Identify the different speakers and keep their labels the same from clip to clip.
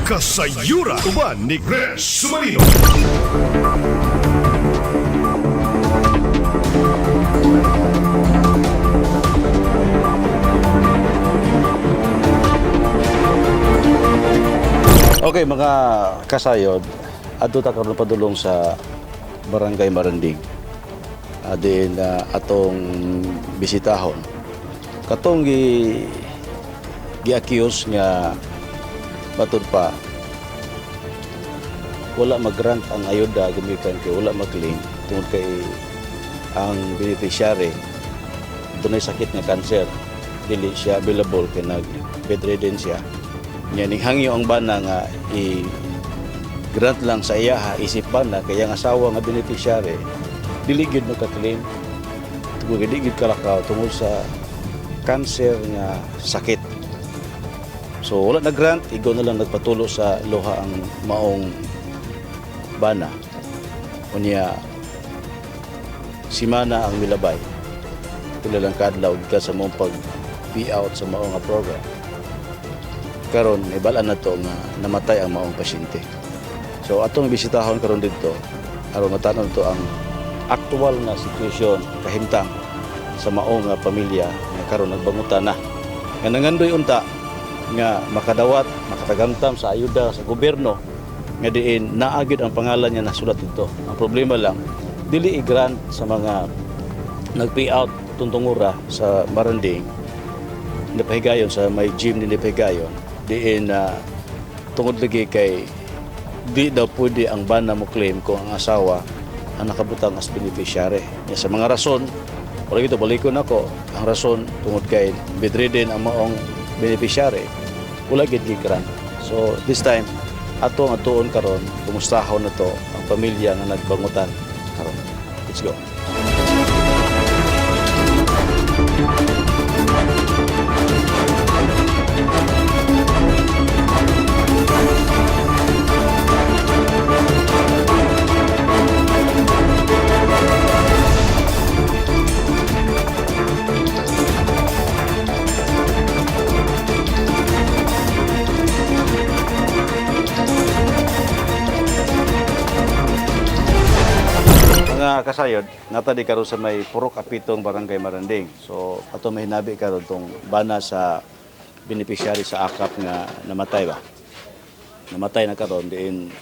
Speaker 1: Kasayura uban ni Gres Sumarino.
Speaker 2: Okay, mga kasayod, adto ta karon padulong sa Barangay Maranding. Diin atong bisitahon. Katong gi-accuse nga batud pa wala mag-grant ang ayuda gumikan kay wala mag-claim tungod kay ang beneficiary dunay sakit nga cancer, dili siya available kay nag bedridden siya. Nya ning hangyo ang bana nga i-grant lang sa iya isip bana kay ang asawa nga beneficiary dili gyud maka-claim tungod dili gyud kalakaw tungod sa cancer nga sakit. So wala nag-grant, igo na lang nagpatulo sa luha ang maong bana. Unya simana ang milabay. Pila lang kadlaw ka sa mong pag-payout sa maong nga program. Karon ibalaan na to nga namatay ang maong pasyente. So atong bisitahon karon dito aron matanon to ang aktual na sitwasyon kahimtang sa maong nga pamilya nga karon nagbangutan na. Nga nangandoy unta nga makadawat, makatagamtam sa ayuda sa gobyerno nga diin naagid ang pangalan niya nasulat dito. Ang problema lang, dili i-grant sa mga nag-payout tuntungura sa Maranding, napahigayon sa may gym ni napahigayon, diin tungod lagi kay di daw pwede ang bana mo claim kung ang asawa ang nakabutang as beneficiary. Sa mga rason, wala ito balikon ako, ang rason tungod kay bedridden ang maong beneficiary, wala gid gi-grant. So this time ato nga tuon karon kumustahon na to ang pamilya nga nagbangutan karon. Let's go. Mga kasayod, natadi karon sa may Purok Apitong Barangay Maranding. So ato may hinabi karon tong bana sa beneficiary sa akap nga namatay ba. Namatay na karon diin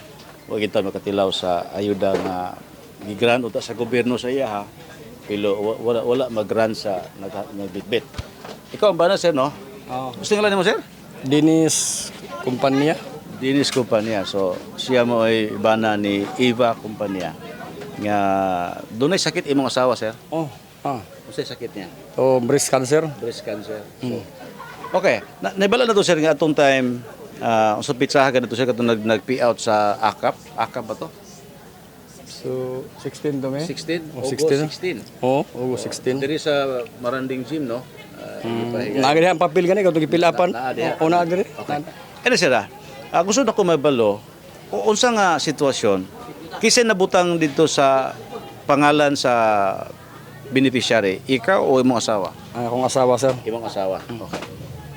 Speaker 2: wa kita makatilaw sa ayuda nga gi-grant uta sa gobyerno sa iya ha. Pero wala mag-grant sa nagbitbit. Ikaw ang bana sir no?
Speaker 3: Oh.
Speaker 2: Gusto nga mo sir?
Speaker 3: Dinis Kumpanya.
Speaker 2: Dinis Kumpanya. So siya mo ay bana ni Eva Kumpanya. Nga dunay sakit imong asawa sir?
Speaker 3: Oh,
Speaker 2: Unsay sakit niya?
Speaker 3: oh, breast cancer.
Speaker 2: Breast cancer. So, okay, naibala na to sir nga atong time usap pitsaha ganito sir katong nag-payout sa AKAP. AKAP ba to?
Speaker 3: So 16 to me.
Speaker 2: 16?
Speaker 3: Oh,
Speaker 2: August 16.
Speaker 3: 16. Oh, August 16.
Speaker 2: Diri sa Maranding Gym no?
Speaker 3: Nagadi ang papel gani katong gipilapan. O na diri.
Speaker 2: Okay. Ano sir gusto na ko mabalo unsa nga sitwasyon kisay nabutang dito sa pangalan sa beneficiary, ikaw o imong asawa?
Speaker 3: Akong asawa sir.
Speaker 2: Imong asawa. Okay.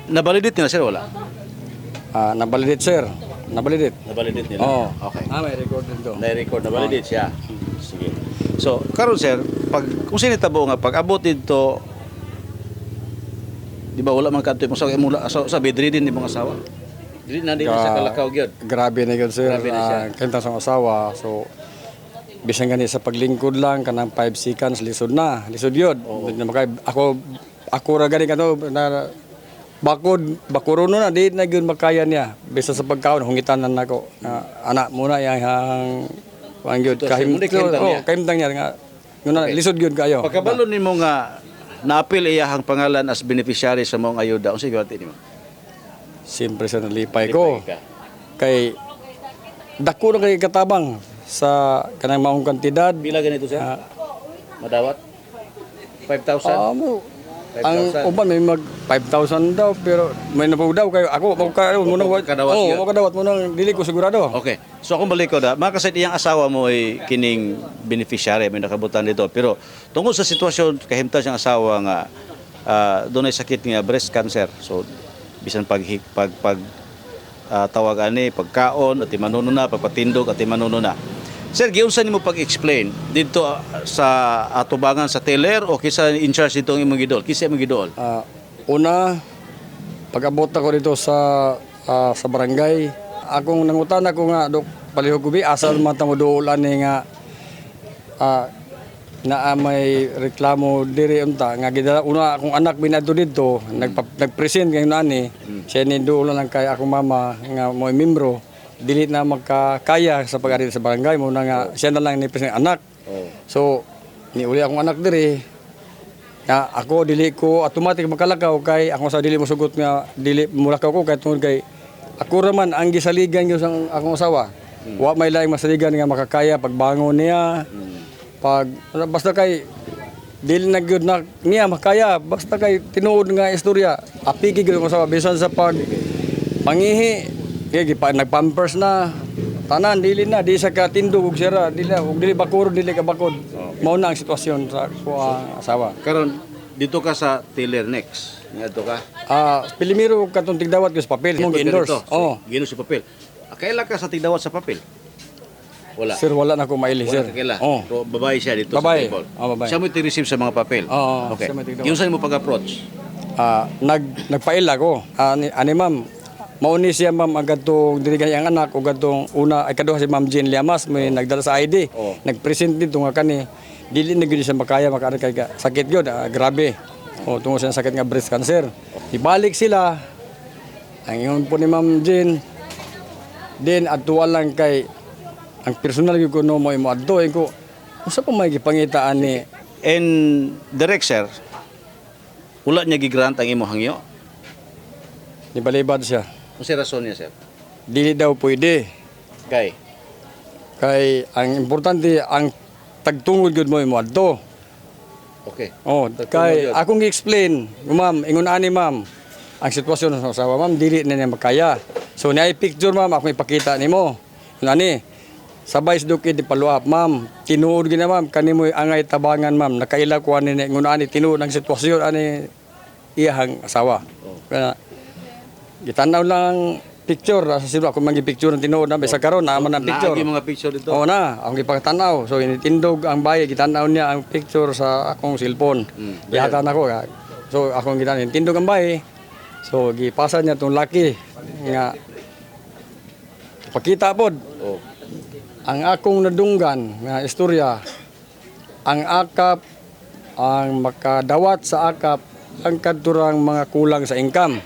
Speaker 2: Nabalidit nila sir wala?
Speaker 3: Nabalidit sir. Nabalidit.
Speaker 2: Nabalidit nila.
Speaker 3: Oh.
Speaker 2: Okay.
Speaker 3: May record dito.
Speaker 2: Na-record na validate siya. Sige. So, karon sir, kung sinitabo nga pag abot dito di ba wala man kadto mo sa bedridden ni mong asawa? Dili na din sa kalakaw gyud.
Speaker 3: Grabe na gyud sir.
Speaker 2: Grabe na siya.
Speaker 3: Kanta sa asawa. So bisan gani sa paglingkod lang kanang 5 seconds lisod na. Lisod yun. Ako ra gani kato na bakuron na di na gyud makaya niya. Bisa sa pagkaon hungitan na nako. Anak mo na yang ang gyud kahimtang niya nga. Nguna lisod gyud kayo.
Speaker 2: Pagkabalo nimo nga naapil iyahang pangalan as beneficiary sa mong ayuda, unsay giwati nimo?
Speaker 3: Siyempre sa nalipay ko.
Speaker 2: Lipay ka.
Speaker 3: Kay dako na kay katabang sa kanang maong kantidad.
Speaker 2: Pila ganito sir? Madawat? 5,000?
Speaker 3: Ang uban may mag 5,000 daw pero may napaw daw kayo ako mo nang kadawat mo nang dili ko sigurado.
Speaker 2: Okay. So kung balik ko da, makasit iyang asawa mo ay kining beneficiary may nakabutan dito. Pero tungkol sa sitwasyon kahimtang siyang asawa nga doon ay sakit nga breast cancer. So bisan pag tawag ani pagkaon at manuno na pagpatindog at manuno na. Sir, giunsa nimo pag-explain dito sa atubangan sa teller o kisa in charge dito ang imong gidol? Kisa imong gidol?
Speaker 3: Una, pag-abot ako dito sa barangay, akong nangutan ako nga, Dok, palihog ko asal man tamo duulan ni nga na may reklamo diri unta nga gidala una akong anak binadto dito nagpresent kay nani siya ni duulan lang kay akong mama nga mo'y membro dili na magkakaya sa pag-ari sa barangay mo na nga siya na lang ni present anak. So niuli akong anak diri na ako dili ko automatic makalakaw kay ako sa dili mo sugot nga dili mulakaw ko kay tungod kay ako raman ang gisaligan ko sa akong asawa. Wa may laing masaligan nga makakaya pagbangon niya. Pag basta kay dili na gyud na niya makaya basta kay tinuod nga istorya. Apiki gyud ko sa bisan sa pag mangihi kay nagpampers na tanan dili na di sa katindog og sira dili bakuro dili ka bakod. Mao na ang sitwasyon sa asawa.
Speaker 2: Karon dito ka sa teller next. Ngadto ka.
Speaker 3: Pilimiro katong tigdawat ko sa papel mo endorse. Oh.
Speaker 2: Ginos sa papel. Kaila ka sa tigdawat sa papel? Wala.
Speaker 3: Sir, wala na ko maili, sir.
Speaker 2: Kaila.
Speaker 3: Oh.
Speaker 2: So, babae siya dito
Speaker 3: Babae.
Speaker 2: sa table.
Speaker 3: Babae.
Speaker 2: Siya mo i-receive sa mga papel. Okay.
Speaker 3: siya mo tigdawat.
Speaker 2: Giunsa mo pag-approach?
Speaker 3: Nagpaila ko. Ani ma'am, mauni siya ma'am agad tong diri ang anak o gadtong una ay kaduha si Ma'am Jean Liamas may nagdala sa ID. Nagpresent dito nga kani dili na gyud siya makaya makaano kay sakit gyud grabe. Tungod sa sakit nga breast cancer. Ibalik sila ang ingon po ni Ma'am Jean din adtuan lang kay ang personal gyud ko no mo adto ko usa pa may gipangitaan ni
Speaker 2: And direct sir, wala niya gigrant ang imo hangyo?
Speaker 3: nibalibad siya.
Speaker 2: Unsa rason niya sir?
Speaker 3: Dili daw pwede.
Speaker 2: Kay
Speaker 3: Kay ang importante ang tagtungod gyud mo adto.
Speaker 2: okay.
Speaker 3: Kay akong gi-explain, ma'am, ingon ani ma'am, ang sitwasyon sa asawa ma'am dili na niya makaya. So naay picture ma'am ako ipakita nimo. Ani sabay sdukid di follow up ma'am. Tinuod gina ma'am kanimo angay tabangan ma'am. Nakaila ko ani ingon ani tinuod ang sitwasyon ani iyang asawa. Kaya gitanaw lang picture sa silo ako mangi picture ng tinuod na sa karon na man ang picture.
Speaker 2: Naagi mga picture dito.
Speaker 3: Oo na, akong ipakatanaw. So initindog ang bahay, gitanaw niya ang picture sa akong cellphone. Gihatan ako. So akong tindog ang bahay. So gipasa niya tong laki nga pakita pod. Ang akong nadunggan nga istorya, ang akap, ang makadawat sa akap, ang kadturang mga kulang sa income.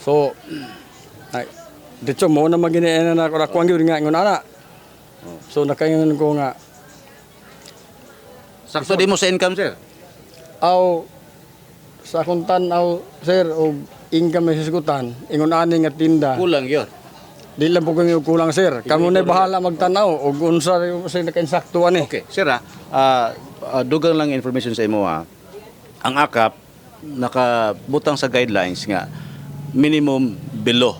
Speaker 3: So, dito mo na maginian na ako nakuha gyud nga ingon ana. So nakaingon ko nga
Speaker 2: Sakto di mo sa income sir?
Speaker 3: sa akong tanaw sir og income na sisgutan ingon ani nga tinda.
Speaker 2: Kulang yun.
Speaker 3: Di lang po kami kulang sir. Kamo na bahala magtanaw og unsa sa naka-insakto ani.
Speaker 2: Okay, sir dugang lang information sa imo Ang AKAP nakabutang sa guidelines nga minimum below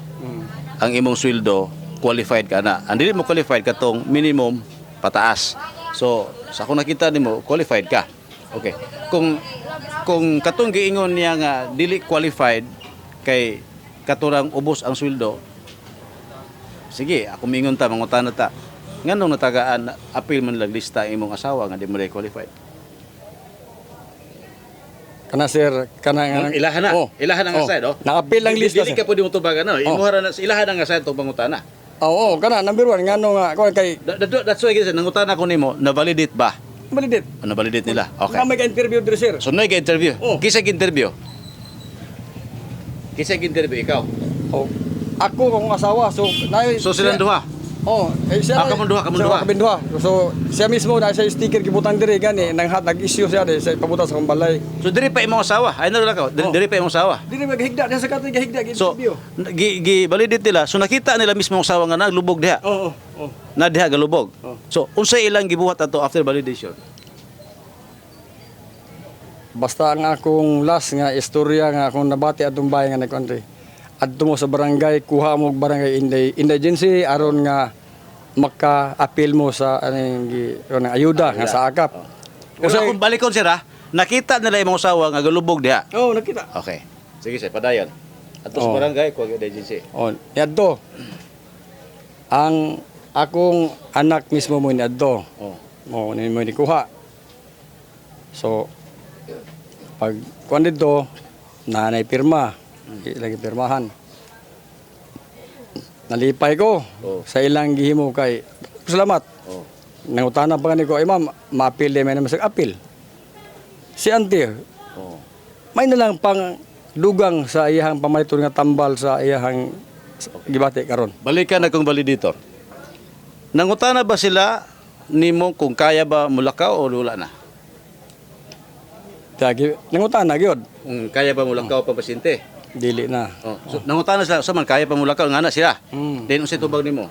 Speaker 2: ang imong sweldo qualified ka na. Ang dili mo qualified katong minimum pataas. So sa akong nakita nimo qualified ka. Okay. Kung katong giingon niya nga dili qualified kay katurang ubos ang sweldo. Sige, ako mingon ta mangutana ta. Nganong natagaan apil man lang lista ang imong asawa nga di mo qualified.
Speaker 3: Kana sir, kana
Speaker 2: Ilahan na. Ilahan ang aside,
Speaker 3: Nakapil lang lista.
Speaker 2: Dili ka pwede mo tubagan, Imuhara na ilahan ang aside tong pangutana.
Speaker 3: Kana number 1 ngano nga kay
Speaker 2: That's why guys, nangutana ko nimo, na-validate ba?
Speaker 3: validate.
Speaker 2: Na-validate nila. Okay.
Speaker 3: May ka-interview diri sir.
Speaker 2: So nay ka-interview. Kisa ka-interview? Kisa ka-interview ikaw?
Speaker 3: Ako kung asawa so
Speaker 2: So silang duha.
Speaker 3: Siya
Speaker 2: kamong duha.
Speaker 3: Kabinduha. So siya mismo na sa sticker gibutang diri gani nag-issue siya sa pabutas sa balay.
Speaker 2: So diri pa imong asawa. Ay na lang ka. Diri pa imong asawa.
Speaker 3: Dili maghigda sa katong gihigda
Speaker 2: So gi-validate nila. So nakita nila mismo ang asawa nga naglubog diha. Na diha galubog. So unsay ilang gibuhat ato after validation?
Speaker 3: Basta ang akong last nga istorya nga akong nabati atong bahay nga nagkuntri. Adto mo sa barangay, kuha mo barangay indigency aron nga maka-appeal mo sa ayuda nga sa akap.
Speaker 2: Kasi kung balikon sir nakita nila imong asawa nga galubog diha.
Speaker 3: Nakita.
Speaker 2: Okay. Sige sir, padayon. Ato sa barangay ko gyud agency.
Speaker 3: O, niadto. Ang akong anak mismo mo niadto.
Speaker 2: Oh.
Speaker 3: Mo ni mo nikuha. So pag kuan dito nanay pirma, lagi pirmahan. Nalipay ko
Speaker 2: Oh.
Speaker 3: sa ilang gihimo kay salamat.
Speaker 2: Oh.
Speaker 3: Nangutana pa kaniko, ay ma'am, ma-appeal di may naman sa appeal. Si auntie,
Speaker 2: Oh.
Speaker 3: may nalang pang dugang sa iyahang pamaliton nga tambal sa iyahang gibati karon.
Speaker 2: Balikan na kong validator. Nangutana ba sila nimo kung kaya ba mulakaw o wala na?
Speaker 3: Kaya nangutana gyud,
Speaker 2: Kung kaya ba mulakaw pa pasyente?
Speaker 3: dili na.
Speaker 2: Oh. So, nangutana sila, sa man kaya pa mulakaw nga na sila.
Speaker 3: Mm.
Speaker 2: Then unsay tubag nimo?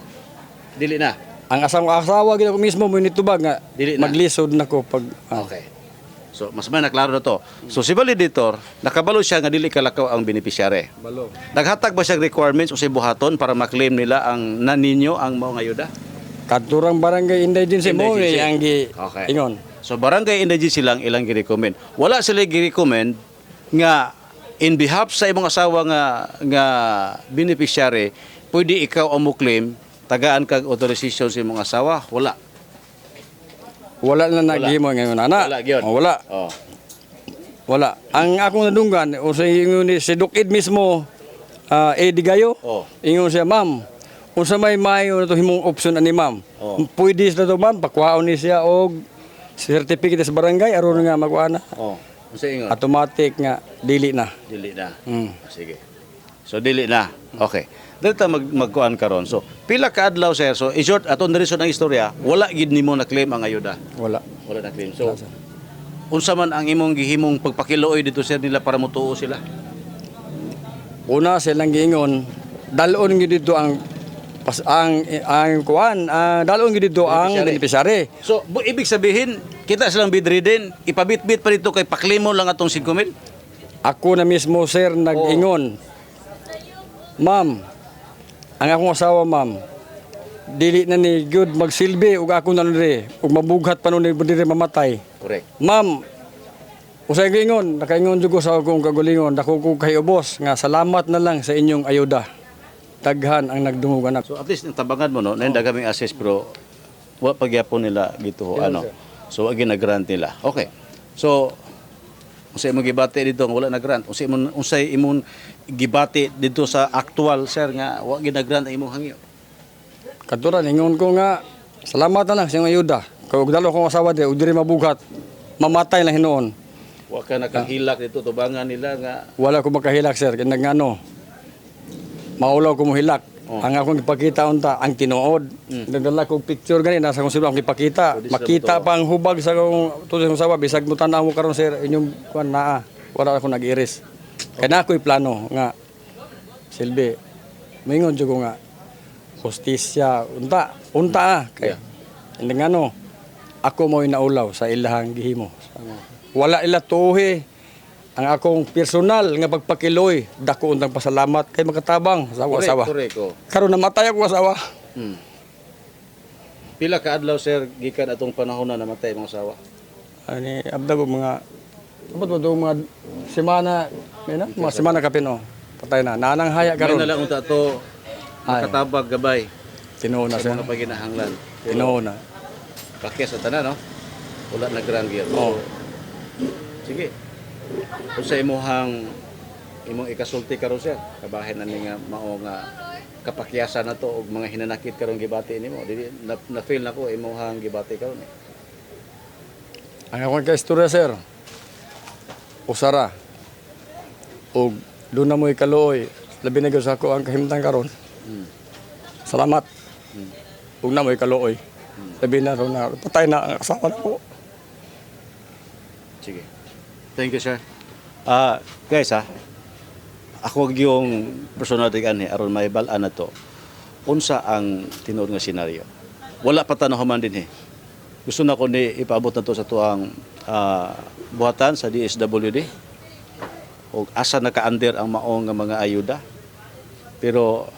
Speaker 2: Dili na.
Speaker 3: Ang asawa gyud ako mismo mo nitubag nga
Speaker 2: Dili na.
Speaker 3: maglisod nako pag
Speaker 2: Okay. So mas may naklaro na to. So si validator, nakabalo siya nga dili kalakaw ang beneficiary.
Speaker 3: balo.
Speaker 2: Naghatag ba siya requirements o buhaton para maklaim nila ang naninyo ang maong ayuda?
Speaker 3: Kadturang barangay indigency mo
Speaker 2: Indigency.
Speaker 3: ang gi
Speaker 2: Okay.
Speaker 3: ingon.
Speaker 2: So barangay indigency lang ilang gi-recommend. Wala sila gi-recommend nga in behalf sa imong asawa nga beneficiary, pwede ikaw ang mo-claim tagaan kag authorization sa imong asawa? Wala.
Speaker 3: Wala na naghimo ngayon ana.
Speaker 2: Wala gyud.
Speaker 3: Oh, wala.
Speaker 2: Oh.
Speaker 3: Wala. Ang akong nadunggan o sa ingon ni si Dukid mismo Eddie Gayo.
Speaker 2: Oh.
Speaker 3: Ingon siya, ma'am, kung sa may mayo na to himong option ani ma'am.
Speaker 2: Oh.
Speaker 3: Pwede sa to ma'am pakwaon ni siya og certificate sa barangay aron nga magkuha na.
Speaker 2: Oh. Unsa ingon?
Speaker 3: Automatic nga dili na.
Speaker 2: Dili na.
Speaker 3: Mm.
Speaker 2: Sige. So dili na. Okay. Dito magkuan karon. So pila ka adlaw sir. So i-short aton diri ang istorya, wala gid nimo na claim ang ayuda.
Speaker 3: Wala.
Speaker 2: Wala na claim. So unsa man ang imong gihimong pagpakiluoy dito sir nila para motuo sila?
Speaker 3: Una silang giingon, dalon gyud dito ang ang kuan, dalon gyud dito ang beneficiary.
Speaker 2: So ibig sabihin kita silang bidridden, ipabit-bit pa dito kay paklimo lang atong 5,000.
Speaker 3: Ako na mismo sir nag-ingon. Ma'am, ang akong asawa ma'am, dili na ni good magsilbi ug ako na rin ug mabughat pa nun ni diri mamatay.
Speaker 2: Correct.
Speaker 3: Ma'am, usay gingon, nakaingon jud ko sa akong kagulingon, dako ko kay ubos nga salamat na lang sa inyong ayuda. Daghan ang nagdungog anak.
Speaker 2: So at least tabangan mo no, nainda kami assess pero wa pagyapon nila gito ano. So wag gina-grant nila. Okay. So unsay imong gibati dito nga wala na grant? Unsay imong gibati dito sa actual sir nga wa gina-grant ang imong hangyo?
Speaker 3: Katuran ingon ko nga salamat na lang sa inyong ayuda. Kay ug dalo kong asawa di ug diri mabughat, mamatay lang hinuon.
Speaker 2: Wa ka nakahilak dito tubangan nila nga
Speaker 3: Wala ko makahilak sir kay nagano. Maulaw ko mo hilak. Ang akong ipakita unta ang tinuod. Nagdala ko picture gani nasa kong sila akong ipakita. Makita pa ang hubag sa kong tuloy kong sawa bisag mo tanaw mo karon sir inyong kuan naa. Wala ako nag-iris. Kaya na ako'y plano nga silbi. Mingon jud ko nga hustisya unta kay hindi nga no ako mo'y naulaw sa ilahang gihimo. Wala ila tuhi ang akong personal nga pagpakiloy dako untang pasalamat kay makatabang sa akong asawa.
Speaker 2: correct. Oh.
Speaker 3: Karon namatay ako asawa.
Speaker 2: Pila ka adlaw sir gikan atong panahon na namatay imong asawa?
Speaker 3: Ani abda ko mga mga semana, mga semana kapino. Patay na. Nanang haya
Speaker 2: Karon
Speaker 3: karon.
Speaker 2: na lang unta to makatabag gabay
Speaker 3: Tinuo na
Speaker 2: sa
Speaker 3: siya.
Speaker 2: mga paginahanglan.
Speaker 3: Tinuo na.
Speaker 2: Pakyas sa tanan no. Wala na grand gear.
Speaker 3: Oo.
Speaker 2: Sige. Kung sa imong ikasulti karon sir, kabahin na nga mao nga kapakyasan na to og mga hinanakit karon gibati nimo. Dili na feel nako imong gibati karon eh.
Speaker 3: Ang akong kaistorya sir. Usara. Og doon na mo ikaluoy. Labi na gyud sa ako ang kahimtang karon. Salamat. Ug na mo ikaluoy. Labi na ron na patay na ang asawa na ko.
Speaker 2: Sige. Thank you sir. Guys ako yung personal ani aron may bal-an na to. Unsa ang tinuod nga senaryo? Wala pa tanahuman din Gusto na ko ni ipaabot na to sa tuang buhatan sa DSWD. O asa naka-under ang maong nga mga ayuda. Pero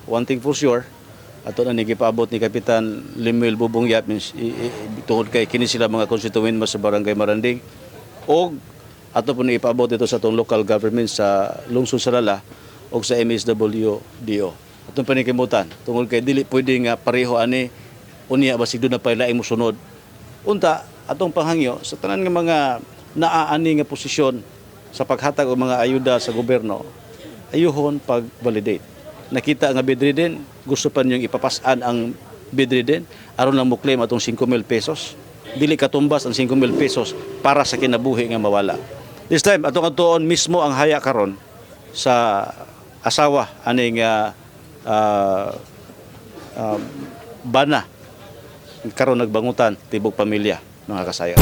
Speaker 2: one thing for sure, ato na ni gipaabot ni Kapitan Limuel Bubong Yap tungod kay kini sila mga constituent mas sa Barangay Maranding. O ato po ni ipaabot ito sa itong local government sa lungsod Salala o sa MSWDO. Atong panikimutan tungod kay dili pwede nga pareho ani unya basig do na pay laing mosunod. Unta atong panghangyo sa tanan nga mga naaani nga posisyon sa paghatag og mga ayuda sa gobyerno, ayuhon pag-validate. Nakita nga bedridden, gusto pa niyong ipapasan ang bedridden aron lang mo claim atong 5,000 pesos. Dili katumbas ang 5,000 pesos para sa kinabuhi nga mawala. This time atong atuon mismo ang haya karon sa asawa aning bana karon nagbangutan tibok pamilya mga kasayo.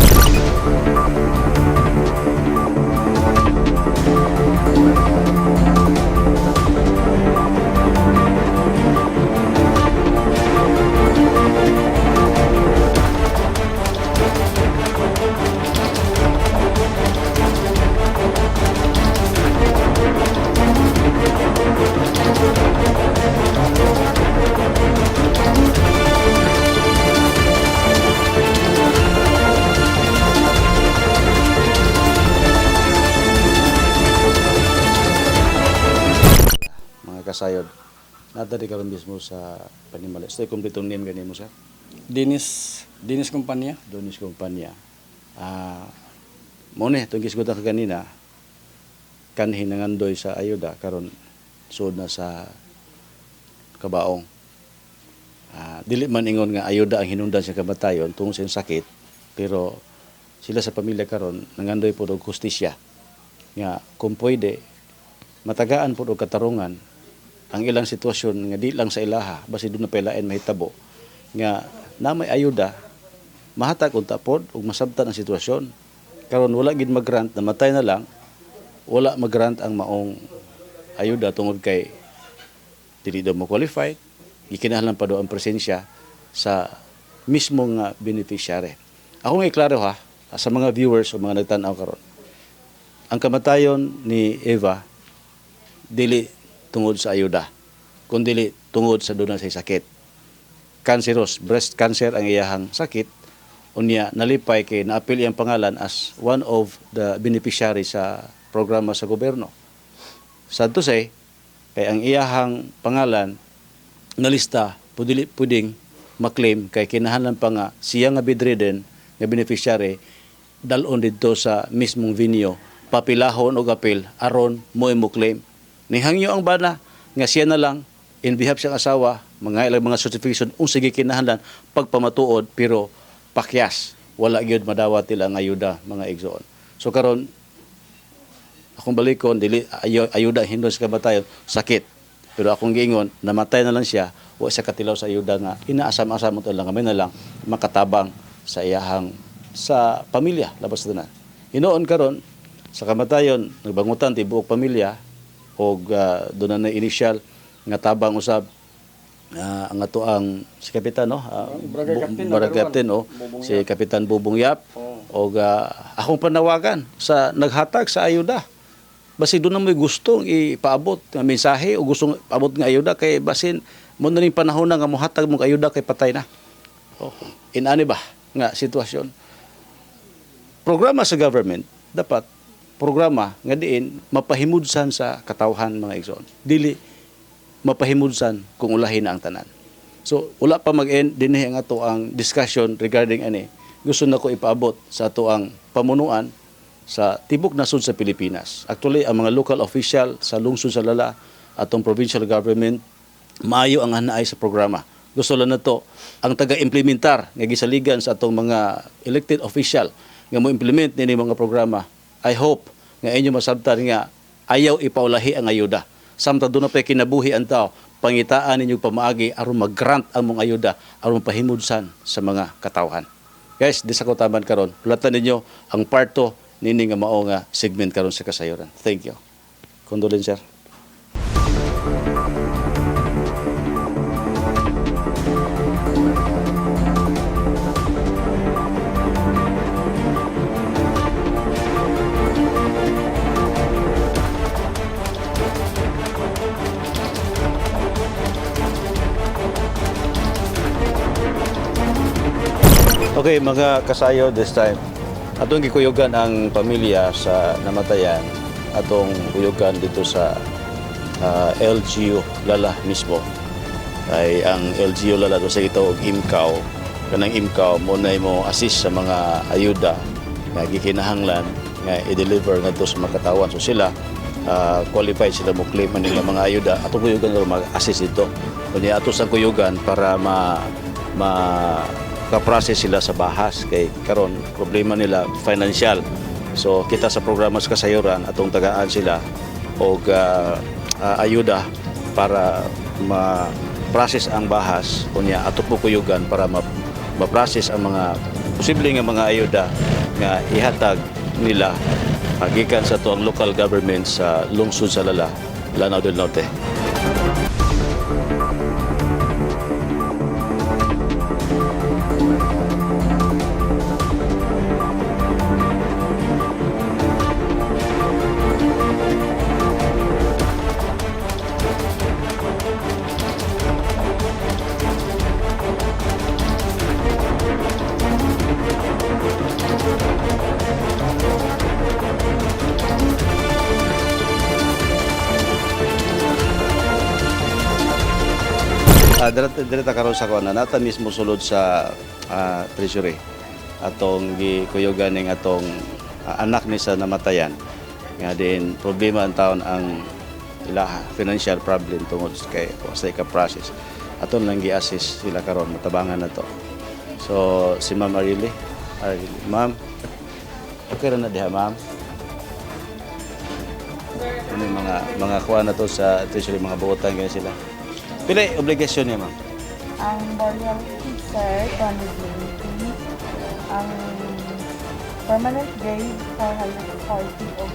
Speaker 2: Kasayod. Natari karon mismo sa panimala. Stay kompletong name gani mo sir.
Speaker 3: Dinis kumpanya.
Speaker 2: Donis Kompanya. Mo ne tong gisgutan ka kanina kanhin nangandoy sa ayuda karon sud na sa kabaong. Dili man ingon nga ayuda ang hinungdan sa kamatayon tungod sa sakit, pero sila sa pamilya karon nangandoy pud og hustisya nga kung pwede matagaan pud og katarungan ang ilang sitwasyon nga di lang sa ilaha basi doon na pailain mahitabo nga na may ayuda mahatag unta pod ug masabtan ang sitwasyon karon wala gid mag-grant namatay na lang wala mag-grant ang maong ayuda tungod kay dili daw mo qualified gikinahanglan pa daw ang presensya sa mismo nga beneficiary. Ako nga iklaro ha sa mga viewers o mga nagtan-aw karon ang kamatayon ni Eva dili tungod sa ayuda, kundi tungod sa doon sa sakit. Cancerous, breast cancer ang iyahang sakit, unya nalipay kay naapil iyang pangalan as one of the beneficiary sa programa sa gobyerno. Sad to say, kay ang iyahang pangalan nalista, puding maklaim kay kinahanglan pa nga siya nga bedridden nga beneficiary dalon didto sa mismong venue, papilahon og apil aron mo claim. Nihangyo ang bana nga siya na lang in behalf siyang asawa mga ilang mga certification sige kinahanglan pagpamatuod pero pakyas wala gyud madawat nila ang ayuda mga igsoon. So karon akong balikon dili ayuda hindon sa kamatayon sakit. Pero akong giingon namatay na lang siya wa siya katilaw sa ayuda nga inaasam-asam mo lang kami na lang makatabang sa iyahang sa pamilya labas na. Hinoon karon sa kamatayon nagbangutan tibuok pamilya og doon na initial nga tabang usab ang ato ang si kapitan no barangay captain si Kapitan Bubong Yap og akong panawagan sa naghatag sa ayuda basi doon na may gustong ipaabot nga mensahe o gustong paabot nga ayuda kay basin mo na ning panahon na nga mohatag mong ayuda kay patay na inani ba nga sitwasyon programa sa government dapat programa nga diin mapahimudsan sa katawhan mga igsoon. Dili mapahimudsan kung ulahin na ang tanan. So wala pa mag-end dinhi ang ato ang discussion regarding ani. Gusto na ko ipaabot sa ato ang pamunuan sa tibok nasod sa Pilipinas. Actually ang mga local official sa lungsod sa Lala atong provincial government maayo ang hanaay sa programa. Gusto lang nato ang taga-implementar nga gisaligan sa atong mga elected official nga mo implement nini mga programa. I hope nga inyo masabtan nga ayaw ipaulahi ang ayuda. Samtang doon na pa kinabuhi ang tao, pangitaan ninyo pamaagi aron mag-grant ang mong ayuda aron pahimudsan sa mga katawhan. Guys, di sa kutaman karon, hulatan ninyo ang part 2 nini nga mao nga segment karon sa kasayuran. Thank you. Condolence, sir. Okay, mga kasayo, this time, atong gikuyogan ang pamilya sa namatayan, atong kuyogan dito sa LGU Lala mismo ay ang LGU Lala do sa ito og IMCAO. Kanang IMCAO mo na mo assist sa mga ayuda nga gikinahanglan nga i-deliver ngadto sa mga katawan. So sila qualified sila mo claim man nila mga ayuda ato kuyugan nga mag-assist dito. Kunya ato sa kuyugan para ka-process sila sa bahas kay karon problema nila financial. So kita sa programa sa kasayuran atong tagaan sila og ayuda para ma-process ang bahas kunya ato po kuyugan para ma-process ang mga posibleng nga mga ayuda nga ihatag nila gikan sa tuang local government sa lungsod sa Lanao del Norte. Direta karon sa kuan nata mismo sulod sa treasury atong gikuyugan ning atong anak ni sa namatayan nga din problema ang taon ang ila financial problem tungod kay sa process aton lang gi-assist sila karon matabangan na to. So si Ma'am Arili, ma'am okay ra na diha ma'am. Ano mga kuan na to sa treasury mga buotan ganyan sila. Pila obligasyon niya, ma'am?
Speaker 4: Ang burial fee, sir, 220. Ang permanent grave, 440 of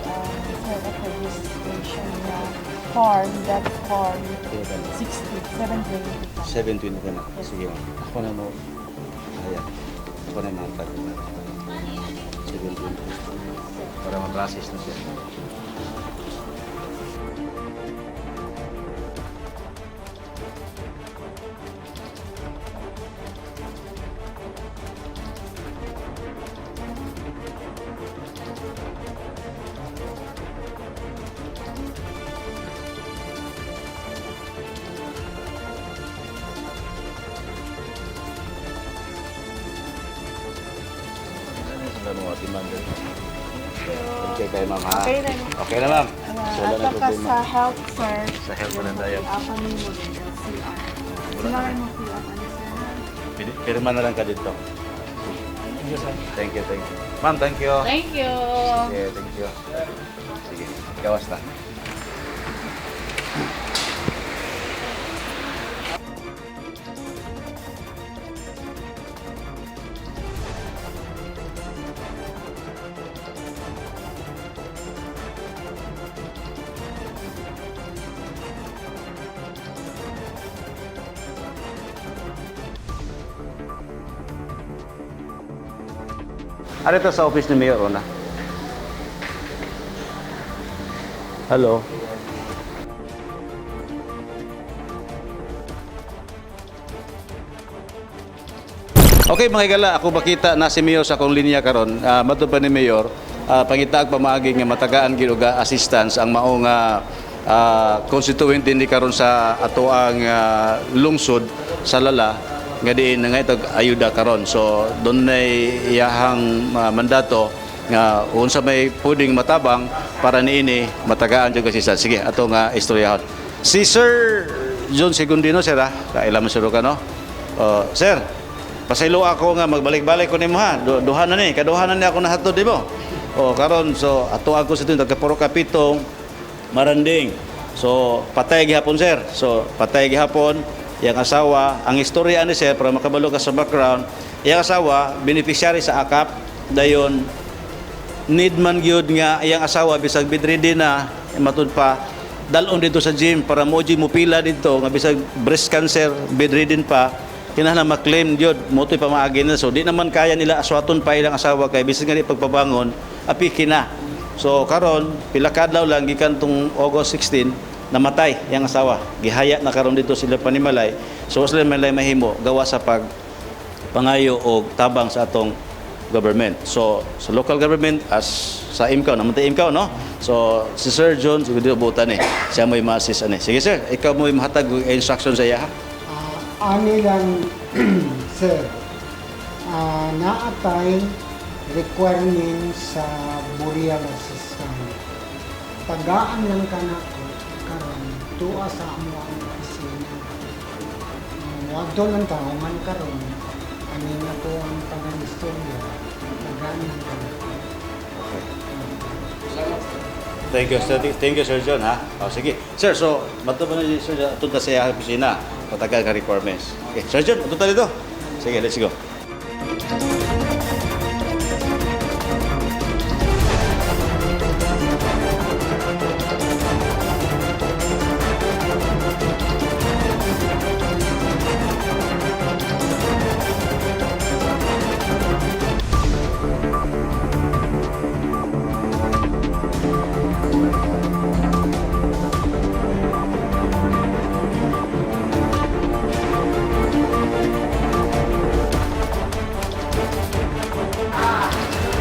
Speaker 4: sir, of registration na farm, that farm, 60, 720.
Speaker 2: 720 ka na. Sige, ma'am. Ako na mo. Ayan. Ako na matag. 720. Para ma-process na siya. Okay kayo, ma'am, ha?
Speaker 4: Okay na.
Speaker 2: Okay na, ma'am. Wala na
Speaker 4: At saka
Speaker 2: problema.
Speaker 4: sa health, sir.
Speaker 2: Sa health mo na tayo.
Speaker 4: Apa mo mo din, CR. Sinakay mo fill up, ano, sir?
Speaker 2: Pirma na lang ka dito. Thank you, thank you. Ma'am, thank you.
Speaker 4: Thank you.
Speaker 2: Sige, thank you. Sige, gawas na. Ano ito sa office ni Mayor Ona? Hello? Okay mga igala, ako makita na si Mayor sa akong linya karon. Matud pa ni Mayor, pangitaag pamaagi nga matagaan ginuga assistance ang maong constituent din karon sa atoang lungsod sa Lala nga diin nga itog ayuda karon. So doon nay iyahang mandato nga unsa may puding matabang para niini matagaan jud kasi sa sige ato nga istoryahon. Si Sir John Segundino sir kailan man siro ka no? Sir, pasaylo ako nga magbalik-balik ko nimo ha. Duha na ni, kaduha na ni ako nahatod nimo. Karon so ato ako sa tin tagkapuro kapitong Maranding. So patay gihapon sir. So patay gihapon yang asawa, ang istorya ni sir para makabalo ka sa background, yang asawa beneficiary sa AKAP dayon need man gyud nga iyang asawa bisag bedridden na matud pa dalon dito sa gym para moji mo pila dito nga bisag breast cancer bedridden pa kinahanglan ma-claim gyud motoy pa maagi na so di naman kaya nila aswaton pa ilang asawa kay bisag nga di pagpabangon api kina. So karon pila ka adlaw lang gikan tung August 16 namatay yang asawa. Gihaya na karon dito sila panimalay. So sila malay mahimo gawa sa pag pangayo o tabang sa atong government. So, sa local government, as sa IMCAO, naman tayo IMCAO, no? So, si Sir John, siguro dito butan siya mo yung ma-assist. Sige, sir, ikaw mo yung mahatag instruction sa iya, ha?
Speaker 5: Ani lang, sir, naatay requirements sa burial assistant. Tagaan lang ka na ko, karon tuwa sa amo ang opisina. Wag doon lang taongan karon. Ani na ko ang taga-istorya. Tagaan lang ka na ko.
Speaker 2: Thank you, Sir John, ha? O, sige. Sir, so, matuto na si Sir John, ito sa iya opisina, patagal ka requirements. Okay, Sir John, ito dito. Sige, let's go.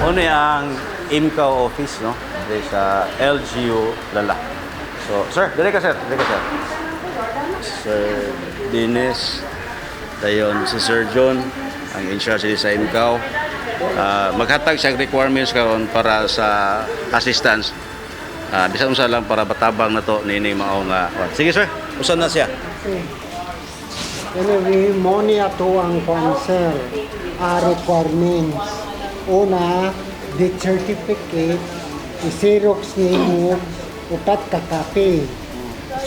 Speaker 2: Ano ang IMCAO office, no? Dito sa LGU Lala. So, sir, dali ka, sir. Sir Dennis, dayon si Sir John, ang in-charge sa IMCAO. Maghatag siya requirements karon para sa assistance. Bisan unsa lang para batabang na to nini mao nga. Sige, sir. Usan na siya.
Speaker 5: Okay. Anyway, mo ni ato ang concern requirements. Una, death certificate, i-xerox nimo upat ka copy.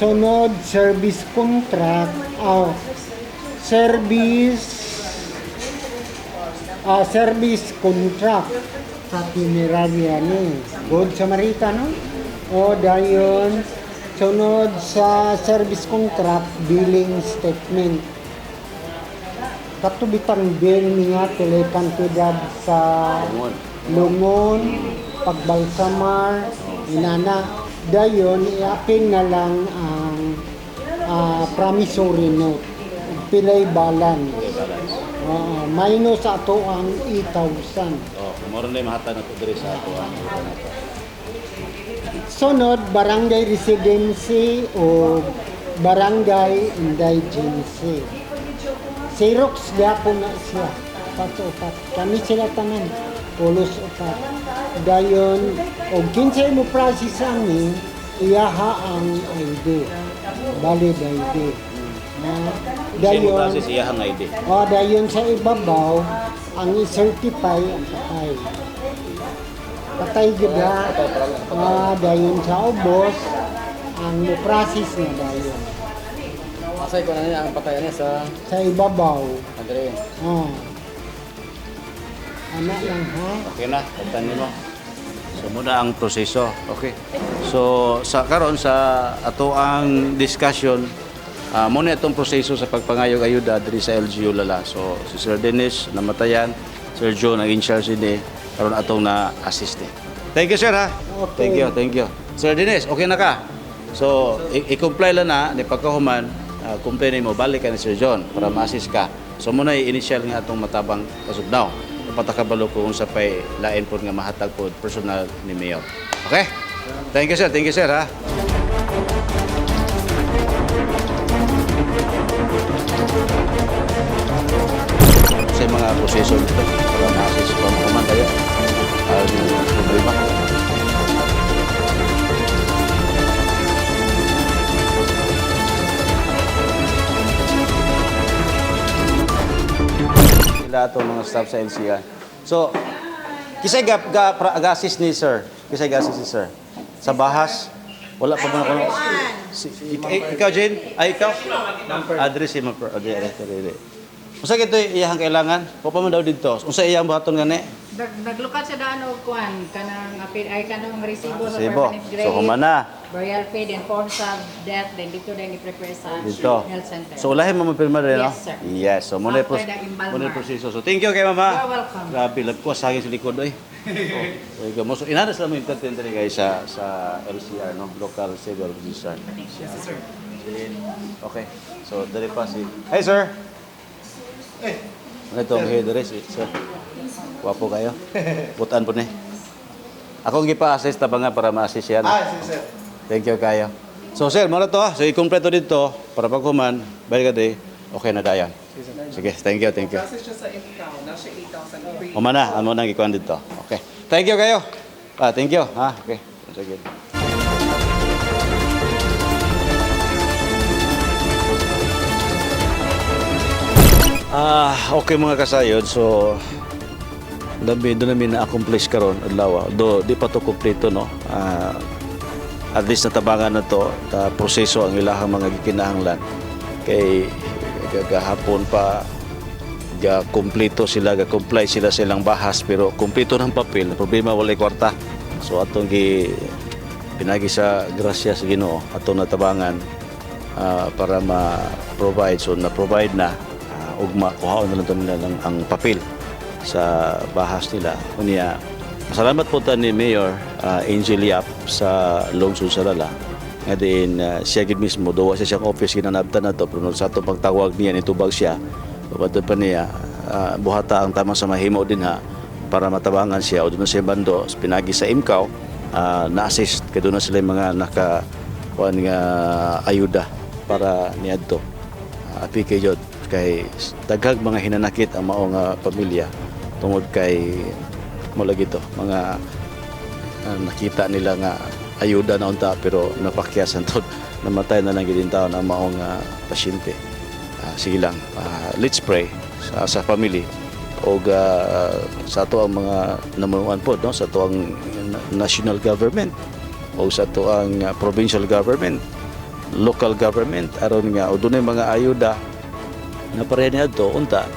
Speaker 5: Sunod, service contract, service contract sa punerarya ni Good Samaritan, no? O dayon, sunod sa service contract, billing statement. Katubitang bill niya telepantudad sa lungon, pagbalsamar, inana. Dayon, iapin na lang ang promissory note. Pilay balan. Minus ato ang 8,000.
Speaker 2: Oh, moro na mahatag na to diri sa ato ang
Speaker 5: Sunod, barangay residency o barangay indigency. Xerox gapon na siya. Upat. Kami sila tanan. Pulos upat. Dayon, o kinsay mo process amin, iyaha ang ID. Valid ID.
Speaker 2: Dayon kasi siya ang ID.
Speaker 5: Dayon sa ibabaw, ang i-certify ang patay. Patay gida. Dayon sa ubos, ang process na dayon.
Speaker 3: Asay ko na niya ang patayan niya
Speaker 5: Sa ibabaw.
Speaker 3: Andre.
Speaker 5: Anak lang ha.
Speaker 2: Okay na, pagtanin mo. So muna ang proseso. Okay. So sa karon sa ato ang discussion, muna itong proseso sa pagpangayog ayuda diri sa LGU Lala. So si Sir Dennis namatayan, Sir John ang in-charge ni karon atong na assist. Thank you, sir, ha.
Speaker 5: Okay.
Speaker 2: Thank you. Sir Dennis, okay na ka? So i-comply lang na ni pagkahuman, company mo balik ka ni Sir John para ma-assist ka. So muna i-initial nga atong matabang kasugnaw. Patakabalo ko kung sa pay lain po nga mahatag po personal ni Mayor. Okay? Thank you, sir, ha. Sa mga proseso dito para ma-assist ko naman tayo. Problema. Lahat ng mga staff sa LCI. So, kisay ga-assist ni sir? Sa bahas? Wala pa ba na ikaw, Jane? Ay, ikaw? Address mo. Unsa kito iyang kailangan? Ko pa man daw dito. Unsa iyang buhaton gani?
Speaker 6: Naglukat sa daan og kuan kanang ay kanang resibo sa
Speaker 2: Resibo.
Speaker 6: permanent grave.
Speaker 2: So, humana.
Speaker 6: Burial fee then form sa death then dito din i-prepare sa
Speaker 2: Dito.
Speaker 6: health center.
Speaker 2: So, ulahin mo mapirma rin, no?
Speaker 6: Yes, sir.
Speaker 2: Yes. So, muna
Speaker 6: After the embalmer.
Speaker 2: yung proseso. So, thank you kay mama.
Speaker 6: You're welcome.
Speaker 2: Grabe, lagpuas sa akin sa likod, oy. So, inanas lang mo yung content rin guys sa LCR, no? Local Civil Registrar. Yes, sir. Okay. So, dali pa si... Hey, sir! Ito ang headrest, sir. Wapo kayo. Butan po ni. Ako ang gipa-assist ta ba nga para ma-assist yan.
Speaker 7: Sige, sir.
Speaker 2: Thank you kayo. So sir, muna to ha. So i-kompleto dito para pag kuman, balik ka day, okay na dayan. Sige, thank you, thank you.
Speaker 7: Kasi siya sa income, nasa 8,000
Speaker 2: Umana, ano nang ikuan dito. Okay. Thank you kayo. Thank you. Ha, okay. Sige. Okay mga kasayod. So, doon namin na-accomplish karon adlaw. Do di pa to kompleto no. At least natabangan na to proseso ang ilahang mga gikinahanglan kay gahapon pa kompleto sila, comply sila sa ilang bahas pero kompleto ng papel, problema walay kwarta. So atong pinagi sa grasya sa Ginoo atong natabangan para ma-provide. So na-provide na ug makuhaon na lang to nila ang papel sa bahas nila. Unya salamat po ta ni Mayor Angel Yap sa lungsod sa Lala. Nga din siya gid mismo duwa sa siyang office ginanabtan na to pero sa ato pagtawag niya nitubag siya. Papadto pa niya buhata ang tamang sa mahimo din ha para matabangan siya o doon sa bando pinagi sa IMCAO na-assist kay doon na sila yung mga kuan nga ayuda para niadto. PK jud kay daghang mga hinanakit ang mao nga pamilya tungod kay mula gito mga nakita nila nga ayuda na unta pero napakyasan to namatay na lang gid taon ang maong pasyente. Sige lang, let's pray sa family o sa ato ang mga namunuan po no sa ato ang national government o sa ato ang provincial government, local government aron nga o dunay mga ayuda na pareha niadto unta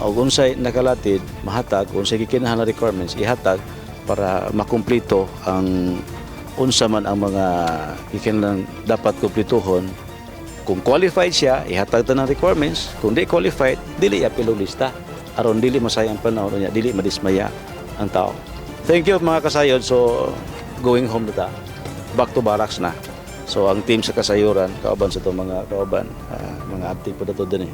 Speaker 2: og unsay nakalatid mahatag unsay gikinahanglan requirements ihatag para makumpleto ang unsa man ang mga gikinahanglan dapat kumplituhon. Kung qualified siya ihatag ta ng requirements, kung di qualified dili apilo lista aron dili masayang panahon niya, dili madismaya ang tao. Thank you mga kasayod. So going home na ta, back to barracks na. So ang team sa kasayuran kauban sa itong mga kauban mga active po na ito din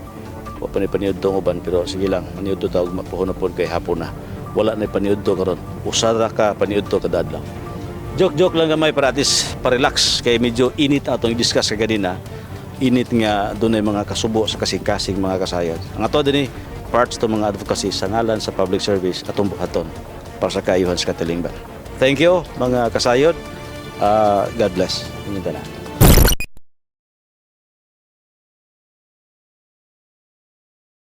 Speaker 2: wa pa ni paniud tong uban pero sige lang paniud to tawag mapuhon na po kay hapon na wala na paniud to karon usara ka paniud to kada adlaw. Joke lang gamay para atis pa-relax kay medyo init atong i-discuss kaganina. Init nga dunay mga kasubo sa kasing-kasing mga kasayod. Ang ato dinhi parts to mga advocacy sa ngalan sa public service atong buhaton para sa kaayuhan sa Katilingban. Thank you mga kasayod. God bless. Inyong tanan.